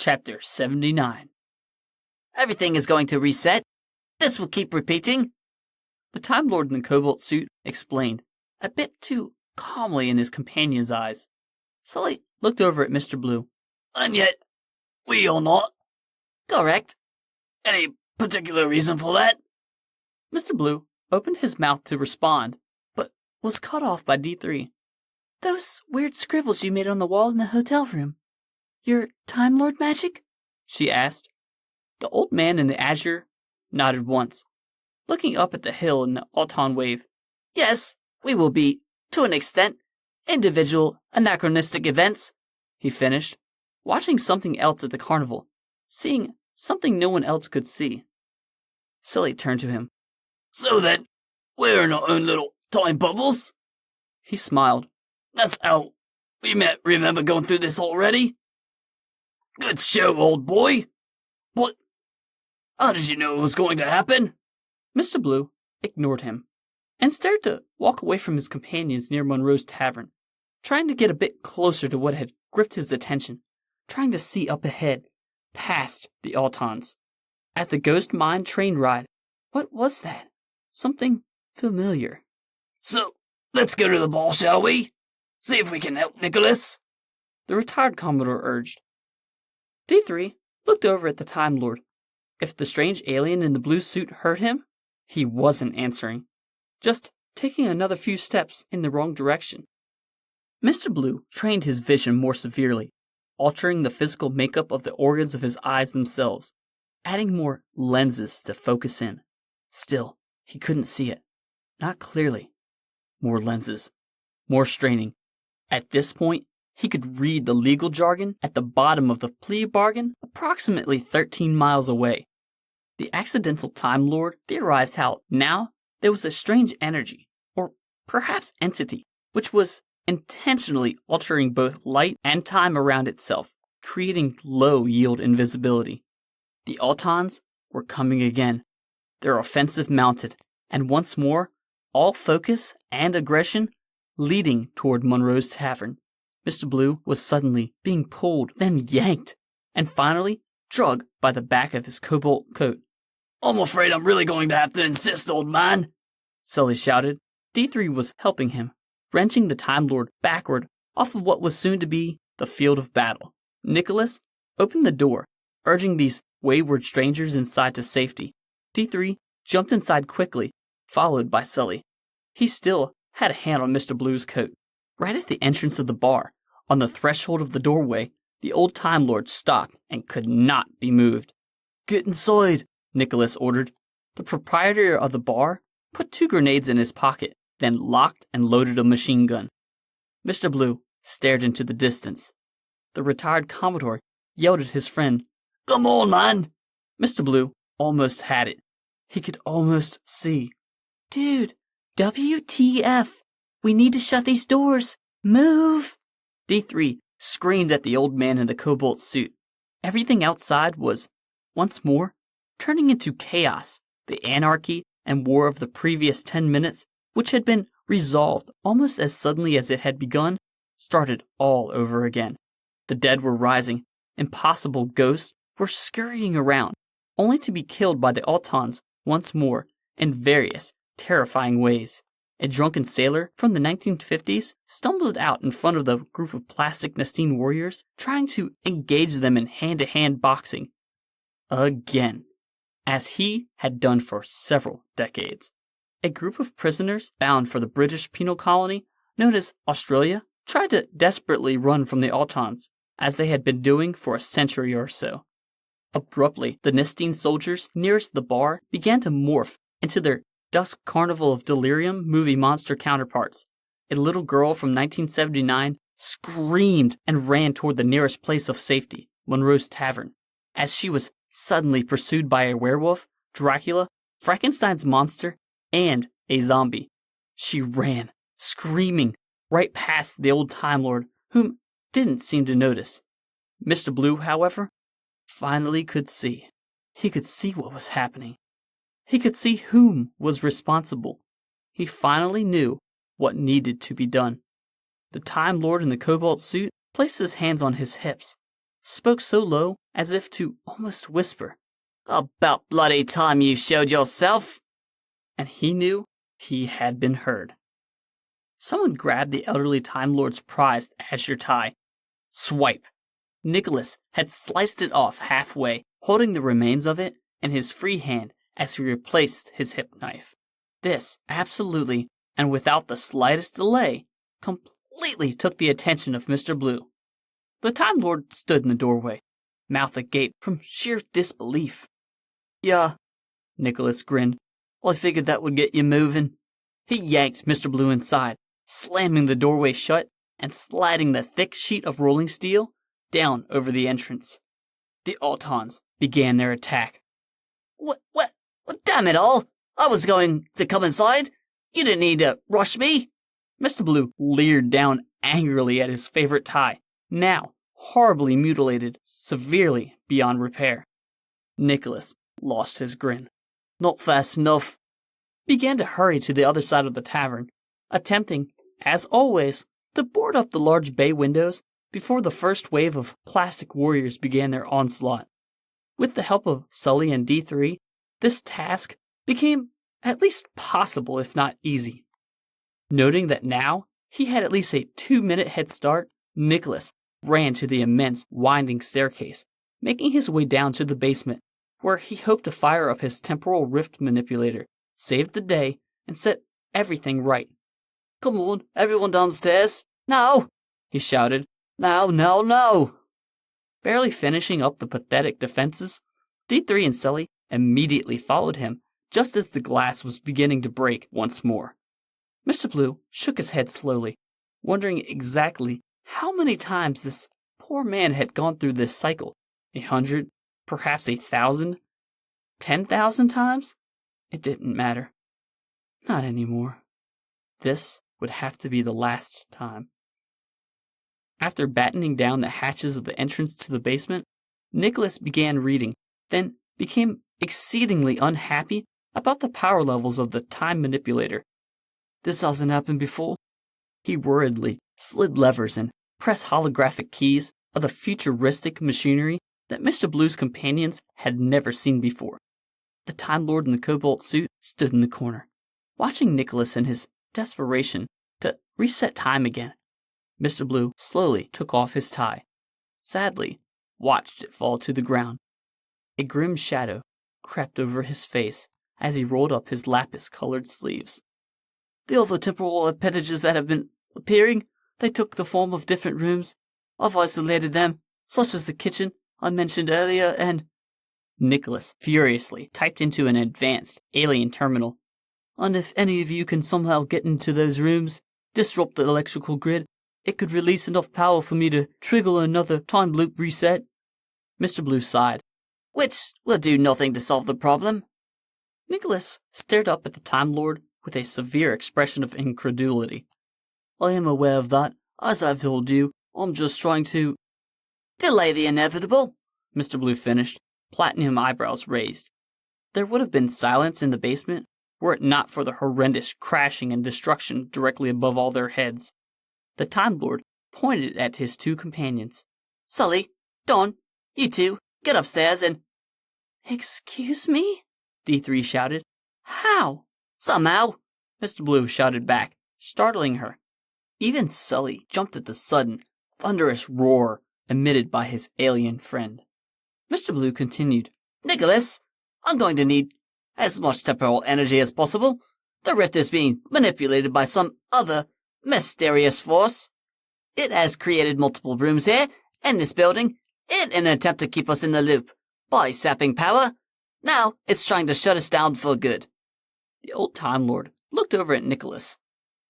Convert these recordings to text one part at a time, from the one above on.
Chapter 79. Everything is going to reset. This will keep repeating. The Time Lord in the cobalt suit explained, a bit too calmly in his companion's eyes. Sully looked over at Mr. Blue. And yet, we are not. Correct. Any particular reason for that? Mr. Blue opened his mouth to respond, but was cut off by D3. Those weird scribbles you made on the wall in the hotel room. Your Time Lord magic? She asked. The old man in the azure nodded once, looking up at the hill in the Auton wave. Yes, we will be, to an extent, individual anachronistic events, he finished, watching something else at the carnival, seeing something no one else could see. Sully turned to him. So then, we're in our own little time bubbles? He smiled. That's how we met. Remember going through this already? Good show, old boy. What? How did you know it was going to happen? Mr. Blue ignored him and started to walk away from his companions near Monroe's tavern, trying to get a bit closer to what had gripped his attention, trying to see up ahead, past the Autons. At the Ghost Mine train ride, what was that? Something familiar. So, let's go to the ball, shall we? See if we can help Nicholas, the retired Commodore urged. D3 looked over at the Time Lord. If the strange alien in the blue suit heard him, he wasn't answering, just taking another few steps in the wrong direction. Mr. Blue trained his vision more severely, altering the physical makeup of the organs of his eyes themselves, adding more lenses to focus in. Still, he couldn't see it. Not clearly. More lenses. More straining. At this point, he could read the legal jargon at the bottom of the plea bargain approximately 13 miles away. The accidental Time Lord theorized how now there was a strange energy, or perhaps entity, which was intentionally altering both light and time around itself, creating low-yield invisibility. The Autons were coming again, their offensive mounted, and once more, all focus and aggression leading toward Monroe's tavern. Mr. Blue was suddenly being pulled, then yanked, and finally dragged by the back of his cobalt coat. I'm afraid I'm really going to have to insist, old man, Sully shouted. D3 was helping him, wrenching the Time Lord backward off of what was soon to be the field of battle. Nicholas opened the door, urging these wayward strangers inside to safety. D3 jumped inside quickly, followed by Sully. He still had a hand on Mr. Blue's coat. Right at the entrance of the bar, on the threshold of the doorway, the old Time Lord stopped and could not be moved. Get inside, Nicholas ordered. The proprietor of the bar put 2 grenades in his pocket, then locked and loaded a machine gun. Mr. Blue stared into the distance. The retired Commodore yelled at his friend, Come on, man! Mr. Blue almost had it. He could almost see. Dude, WTF! We need to shut these doors! Move! D3 screamed at the old man in the cobalt suit. Everything outside was, once more, turning into chaos. The anarchy and war of the previous 10 minutes, which had been resolved almost as suddenly as it had begun, started all over again. The dead were rising. Impossible ghosts were scurrying around, only to be killed by the Autons once more in various terrifying ways. A drunken sailor from the 1950s stumbled out in front of the group of plastic Nastine warriors, trying to engage them in hand-to-hand boxing. Again, as he had done for several decades. A group of prisoners bound for the British penal colony, known as Australia, tried to desperately run from the Autons, as they had been doing for a century or so. Abruptly, the Nastine soldiers nearest the bar began to morph into their Dusk Carnival of Delirium movie monster counterparts. A little girl from 1979 screamed and ran toward the nearest place of safety, Monroe's Tavern, as she was suddenly pursued by a werewolf, Dracula, Frankenstein's monster, and a zombie. She ran, screaming, right past the old Time Lord, whom didn't seem to notice. Mr. Blue, however, finally could see. He could see what was happening. He could see whom was responsible. He finally knew what needed to be done. The Time Lord in the cobalt suit placed his hands on his hips, spoke so low as if to almost whisper. About bloody time you showed yourself. And he knew he had been heard. Someone grabbed the elderly Time Lord's prized azure tie. Swipe. Nicholas had sliced it off halfway, holding the remains of it in his free hand as he replaced his hip knife. This, absolutely, and without the slightest delay, completely took the attention of Mr. Blue. The Time Lord stood in the doorway, mouth agape from sheer disbelief. Yeah, Nicholas grinned. I figured that would get you moving. He yanked Mr. Blue inside, slamming the doorway shut and sliding the thick sheet of rolling steel down over the entrance. The Autons began their attack. What, damn it all! I was going to come inside. You didn't need to rush me. Mr. Blue leered down angrily at his favorite tie, now horribly mutilated, severely beyond repair. Nicholas lost his grin. Not fast enough. Began to hurry to the other side of the tavern, attempting, as always, to board up the large bay windows before the first wave of plastic warriors began their onslaught. With the help of Sully and D3, this task became at least possible, if not easy. Noting that now he had at least a 2-minute head start, Nicholas ran to the immense, winding staircase, making his way down to the basement, where he hoped to fire up his temporal rift manipulator, save the day, and set everything right. Come on, everyone downstairs. Now! He shouted. No. Barely finishing up the pathetic defenses, D3 and Sully immediately followed him, just as the glass was beginning to break once more. Mr. Blue shook his head slowly, wondering exactly how many times this poor man had gone through this cycle. 100, perhaps 1,000, 10,000 times? It didn't matter. Not anymore. This would have to be the last time. After battening down the hatches of the entrance to the basement, Nicholas began reading, then became exceedingly unhappy about the power levels of the time manipulator. This hasn't happened before. He worriedly slid levers and pressed holographic keys of the futuristic machinery that Mr. Blue's companions had never seen before. The Time Lord in the cobalt suit stood in the corner, watching Nicholas in his desperation to reset time again. Mr. Blue slowly took off his tie, sadly watched it fall to the ground. A grim shadow crept over his face as he rolled up his lapis-colored sleeves. The other temporal appendages that have been appearing, they took the form of different rooms. I've isolated them, such as the kitchen I mentioned earlier, and... Nicholas furiously typed into an advanced alien terminal. And if any of you can somehow get into those rooms, disrupt the electrical grid, it could release enough power for me to trigger another time loop reset. Mr. Blue sighed. Which will do nothing to solve the problem. Nicholas stared up at the Time Lord with a severe expression of incredulity. I am aware of that. As I've told you, I'm just trying to... delay the inevitable, Mr. Blue finished, platinum eyebrows raised. There would have been silence in the basement were it not for the horrendous crashing and destruction directly above all their heads. The Time Lord pointed at his two companions. Sully, Dawn, you two, get upstairs and... Excuse me? D3 shouted. How? Somehow, Mr. Blue shouted back, startling her. Even Sully jumped at the sudden, thunderous roar emitted by his alien friend. Mr. Blue continued. Nicholas, I'm going to need as much temporal energy as possible. The rift is being manipulated by some other mysterious force. It has created multiple rooms here in this building in an attempt to keep us in the loop by sapping power. Now it's trying to shut us down for good. The old Time Lord looked over at Nicholas.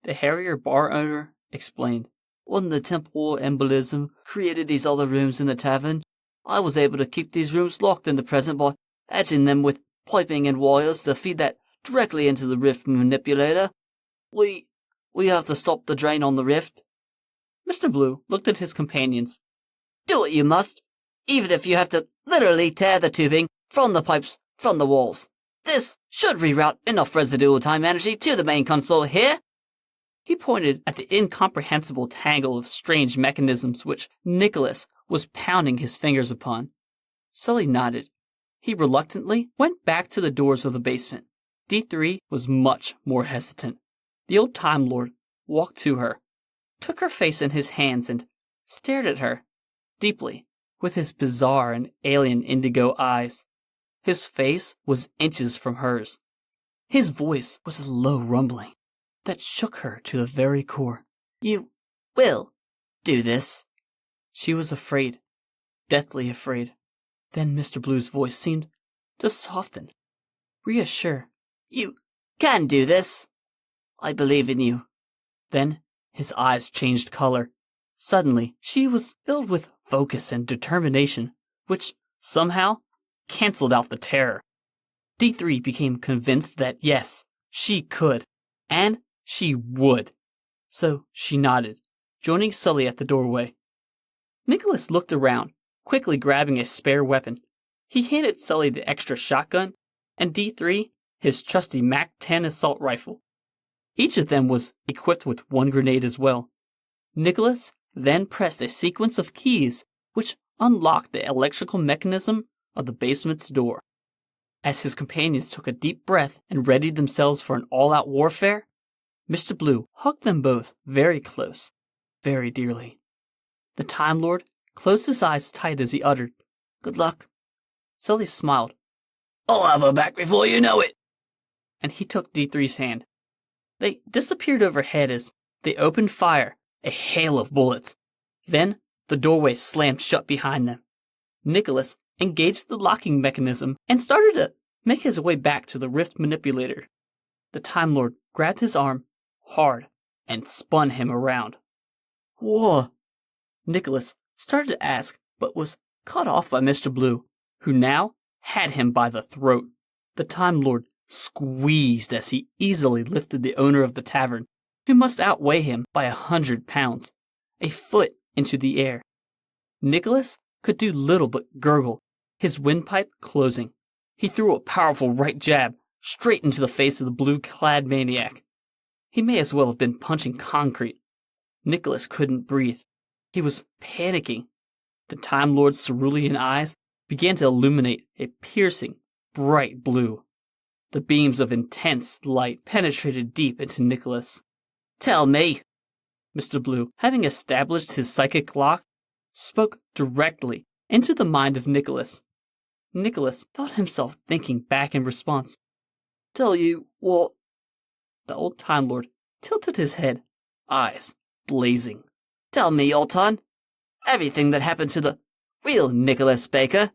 The Harrier bar owner explained. When the temporal embolism created these other rooms in the tavern, I was able to keep these rooms locked in the present by etching them with piping and wires to feed that directly into the rift manipulator. We have to stop the drain on the rift. Mr. Blue looked at his companions. Do what you must, even if you have to literally tear the tubing from the pipes from the walls. This should reroute enough residual time energy to the main console here. He pointed at the incomprehensible tangle of strange mechanisms which Nicholas was pounding his fingers upon. Sully nodded. He reluctantly went back to the doors of the basement. D3 was much more hesitant. The old Time Lord walked to her, took her face in his hands, and stared at her deeply with his bizarre and alien indigo eyes. His face was inches from hers. His voice was a low rumbling that shook her to the very core. You will do this. She was afraid, deathly afraid. Then Mr. Blue's voice seemed to soften, reassure. You can do this. I believe in you. Then his eyes changed color. Suddenly, she was filled with focus and determination, which somehow canceled out the terror. D3 became convinced that yes, she could, and she would. So she nodded, joining Sully at the doorway. Nicholas looked around, quickly grabbing a spare weapon. He handed Sully the extra shotgun, and D3 his trusty MAC-10 assault rifle. Each of them was equipped with one grenade as well. Nicholas then pressed a sequence of keys which unlocked the electrical mechanism of the basement's door. As his companions took a deep breath and readied themselves for an all-out warfare, Mr. Blue hugged them both very close, very dearly. The Time Lord closed his eyes tight as he uttered, "Good luck." Sully smiled. "I'll have her back before you know it." And he took D3's hand. They disappeared overhead as they opened fire, a hail of bullets. Then the doorway slammed shut behind them. Nicholas engaged the locking mechanism and started to make his way back to the rift manipulator. The Time Lord grabbed his arm hard and spun him around. "Whoa!" Nicholas started to ask, but was cut off by Mr. Blue, who now had him by the throat. The Time Lord squeezed as he easily lifted the owner of the tavern, who must outweigh him by 100 pounds, a foot into the air. Nicholas could do little but gurgle, his windpipe closing. He threw a powerful right jab straight into the face of the blue-clad maniac. He may as well have been punching concrete. Nicholas couldn't breathe. He was panicking. The Time Lord's cerulean eyes began to illuminate a piercing, bright blue. The beams of intense light penetrated deep into Nicholas. "Tell me." Mr. Blue, having established his psychic lock, spoke directly into the mind of Nicholas. Nicholas felt himself thinking back in response. "Tell you what?" The old Time Lord tilted his head, eyes blazing. "Tell me, Olton. Everything that happened to the real Nicholas Baker."